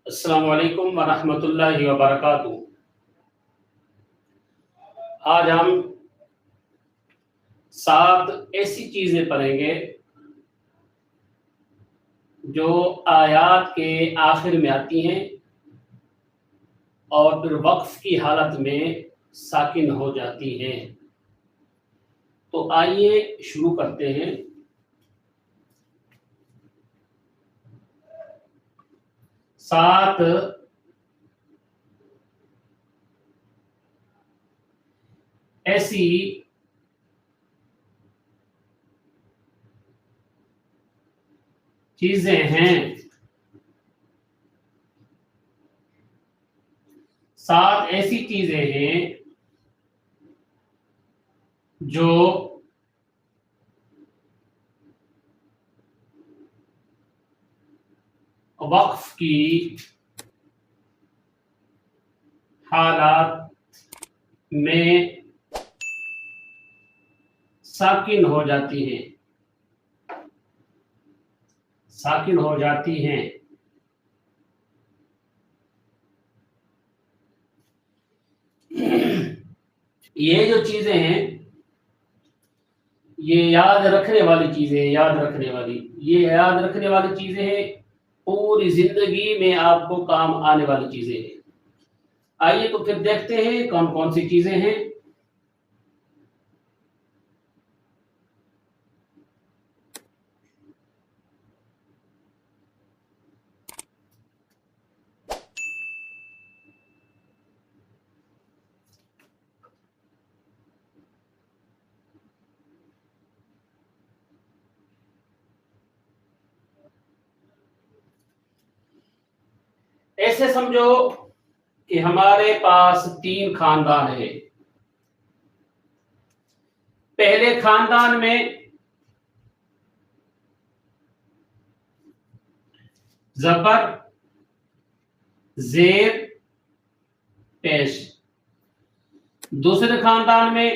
السلام علیکم ورحمۃ اللہ وبرکاتہ۔ آج ہم 7 ایسی چیزیں پڑھیں گے جو آیات کے آخر میں آتی ہیں اور پھر وقف کی حالت میں ساکن ہو جاتی ہیں۔ تو آئیے شروع کرتے ہیں۔ 7 ایسی چیزیں ہیں 7 ایسی چیزیں ہیں جو وقف کی حالات میں ساکن ہو جاتی ہیں یہ جو چیزیں ہیں یہ یاد رکھنے والی چیزیں ہیں۔ یہ یاد رکھنے والی چیزیں ہیں، پوری زندگی میں آپ کو کام آنے والی چیزیں ہیں۔ آئیے تو پھر دیکھتے ہیں کون کون سی چیزیں ہیں۔ ایسے سمجھو کہ ہمارے پاس 3 خاندان ہیں۔ پہلے خاندان میں زبر، زیر، پیش۔ دوسرے خاندان میں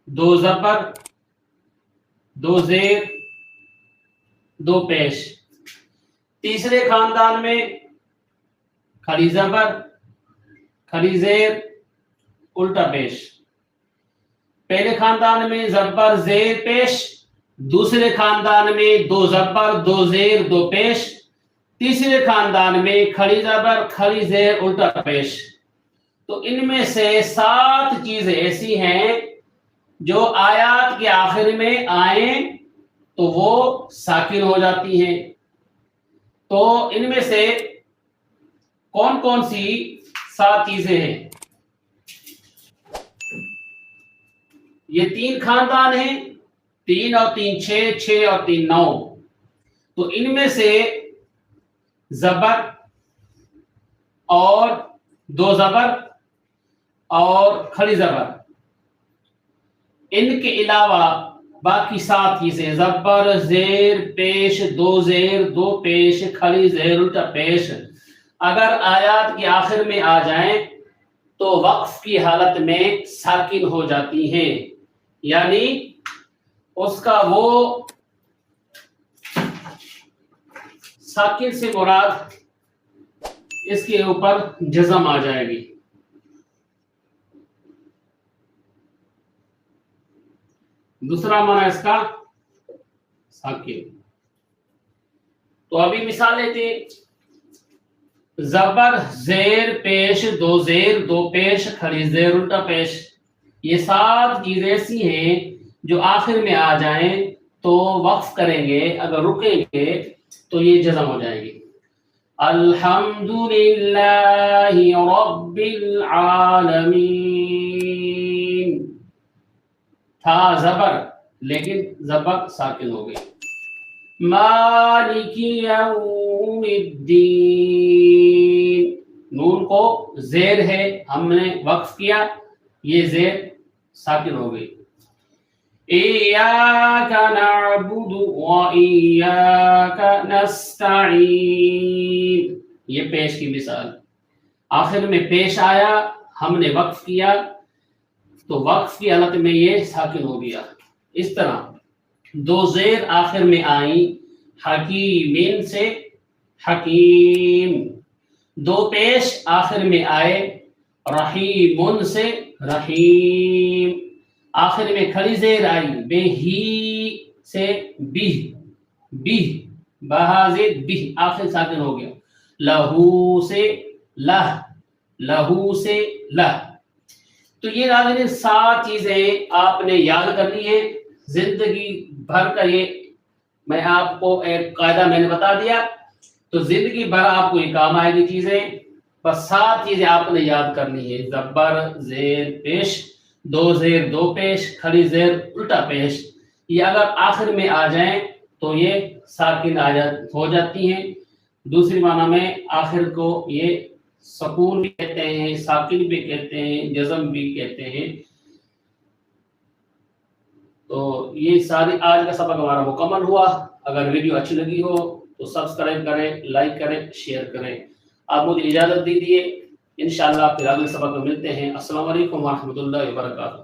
2 زبر، 2 زیر، 2 پیش۔ تیسرے خاندان میں کھڑی زبر، کھڑی زیر، الٹا پیش۔ پہلے خاندان میں زبر، زیر، پیش۔ دوسرے خاندان میں 2 زبر، 2 زیر، 2 پیش۔ تیسرے خاندان میں کھڑی زبر، کھڑی زیر، الٹا پیش۔ تو ان میں سے 7 چیزیں ایسی ہیں جو آیات کے آخر میں آئیں تو وہ ساکن ہو جاتی ہیں۔ تو ان میں سے کون کون سی 7 چیزیں ہیں؟ یہ 3 خاندان ہیں، 3 اور 3 6، 6 اور 3 9۔ تو ان میں سے زبر اور 2 زبر اور کھڑی زبر، ان کے علاوہ باقی 7 چیزیں زبر، زیر، پیش، 2 زیر، 2 پیش، کھڑی زیر، الٹا پیش اگر آیات کے آخر میں آ جائیں تو وقف کی حالت میں ساکن ہو جاتی ہیں، یعنی اس کا وہ ساکن سے مراد اس کے اوپر جزم آ جائے گی۔ دوسرا معنی اس کا ساکن۔ تو ابھی مثال لیتے ہیں۔ زبر، زیر، پیش، 2 زیر، 2 پیش، کھڑی زیر، الٹا پیش، یہ 7 چیزیں ایسی ہیں جو آخر میں آ جائیں تو وقف کریں گے، اگر رکیں گے تو یہ جزم ہو جائے گی۔ الحمدللہ رب العالمین تھا زبر، لیکن زبر ساکن ہو گئی۔ مالک یوم الدین، نون کو زیر ہے، ہم نے وقف کیا، یہ زیر ساکن ہو گئی۔ ایاک نعبد و ایاک نستعین، یہ پیش کی مثال، آخر میں پیش آیا، ہم نے وقف کیا تو وقف کی حالت میں یہ ساکن ہو گیا۔ اس طرح 2 زیر آخر میں آئیں، حکیمین سے حکیم. دو پیش آخر میں آئے رحیم سے رحیم. آخر میں کھڑی زیر آئی بے ہی سے بھی بھی بہازید بھی آخر ساکن ہو گیا. لہو سے لہ لہو سے لہ. تو یہ ناظرین 7 چیزیں آپ نے یاد کرنی ہے زندگی بھر کا. یہ میں آپ کو ایک قاعدہ میں نے بتا دیا تو زندگی بھر آپ کو یہ کام آئے گی چیزیں. بس 7 چیزیں آپ نے یاد کرنی ہے. زبر زیر پیش، 2 زیر 2 پیش، کھڑی زیر الٹا پیش. یہ اگر آخر میں آ جائیں تو یہ ساکن ہو جاتی ہیں. دوسری معنی میں آخر کو یہ سکون بھی کہتے ہیں، ساکن بھی کہتے ہیں، جزم بھی کہتے ہیں. تو یہ ساری آج کا سبق ہمارا مکمل ہوا. اگر ویڈیو اچھی لگی ہو تو سبسکرائب کریں، لائک کریں، شیئر کریں. آپ مجھے اجازت دیجیے، انشاءاللہ پھر اگلے سبق میں ملتے ہیں. السلام علیکم ورحمۃ اللہ وبرکاتہ.